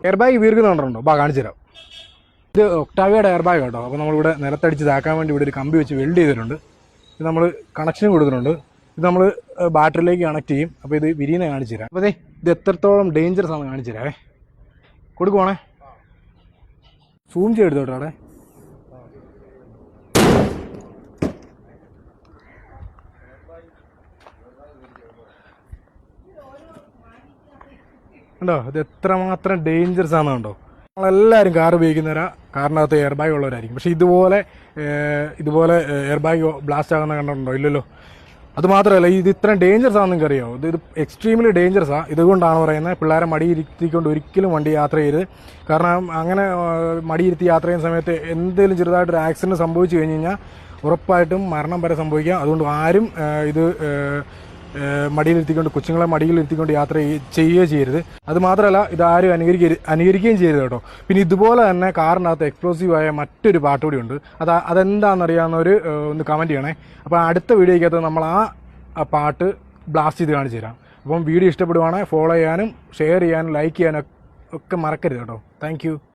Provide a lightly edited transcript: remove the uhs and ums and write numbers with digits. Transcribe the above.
Air bag വീർക്കുന്നുണ്ടോ? കാണിച്ചു തരാം. ഇത് ഒക്ടാവിയുടെ എയർ ബാഗ് കേട്ടോ. അപ്പോൾ നമ്മളിവിടെ നിലത്തടിച്ച് ഇതാക്കാൻ വേണ്ടി ഇവിടെ ഒരു കമ്പി വെച്ച് വെൽഡ് ചെയ്തിട്ടുണ്ട്. ഇത് നമ്മൾ കണക്ഷൻ കൊടുക്കുന്നുണ്ട്. ഇത് നമ്മൾ ബാറ്ററിയിലേക്ക് കണക്ട് ചെയ്യും. അപ്പോൾ ഇത് വിരിയുന്ന കാണിച്ചു തരാം. അപ്പോൾ ഇത് എത്രത്തോളം ഡേഞ്ചറസ് ആണെന്ന് കാണിച്ചു തരാവേ. കൊടുക്കുവാണേ, സൂം ചെയ്തെടുത്തോട്ടെ. അവിടെ ഉണ്ടോ? ഇത് എത്രമാത്രം ഡേഞ്ചറസ് ആണെന്ന് കണ്ടോ? നമ്മളെല്ലാവരും കാർ ഉപയോഗിക്കുന്നവരാ, കാറിനകത്ത് എയർ ബാഗ് ഉള്ളവരായിരിക്കും. പക്ഷേ ഇതുപോലെ എയർ ബാഗ് ബ്ലാസ്റ്റ് ആകുന്ന കണ്ടിട്ടുണ്ടോ? ഇല്ലല്ലോ. അതുമാത്രമല്ല, ഇത് ഇത്രയും ഡേഞ്ചറസ് ആണെന്ന് നിങ്ങൾക്ക് അറിയാമോ? ഇത് എക്സ്ട്രീംലി ഡേഞ്ചറസാണ്. ഇതുകൊണ്ടാണ് പറയുന്നത് പിള്ളേരെ മടിയിരുത്തിക്കൊണ്ട് ഒരിക്കലും വണ്ടി യാത്ര ചെയ്യരുത്. കാരണം അങ്ങനെ മടിയിരുത്തി യാത്ര ചെയ്യുന്ന സമയത്ത് എന്തെങ്കിലും ചെറുതായിട്ടൊരു ആക്സിഡൻറ്റ് സംഭവിച്ചു കഴിഞ്ഞ് കഴിഞ്ഞാൽ ഉറപ്പായിട്ടും മരണം വരെ സംഭവിക്കാം. അതുകൊണ്ട് ആരും ഇത് മടിയിലിരുത്തിക്കൊണ്ട്, കൊച്ചുങ്ങളെ മടിയിലിരുത്തിക്കൊണ്ട് യാത്ര ചെയ്യുകയോ ചെയ്യരുത്. അതുമാത്രമല്ല, ഇതാരും അനുകരിക്കുകയും ചെയ്യരുത് കേട്ടോ. പിന്നെ ഇതുപോലെ തന്നെ കാറിനകത്ത് എക്സ്പ്ലോസീവായ മറ്റൊരു പാട്ട് കൂടി ഉണ്ട്. അതെന്താണെന്നറിയാവുന്നവർ ഒന്ന് കമൻറ്റ് ചെയ്യണേ. അപ്പോൾ അടുത്ത വീഡിയോയ്ക്കകത്ത് നമ്മൾ ആ പാട്ട് ബ്ലാസ്റ്റ് ചെയ്ത് കാണിച്ചു തരാം. അപ്പം വീഡിയോ ഇഷ്ടപ്പെടുവാണെങ്കിൽ ഫോളോ ചെയ്യാനും ഷെയർ ചെയ്യാനും ലൈക്ക് ചെയ്യാനും ഒക്കെ മറക്കരുത് കേട്ടോ. താങ്ക്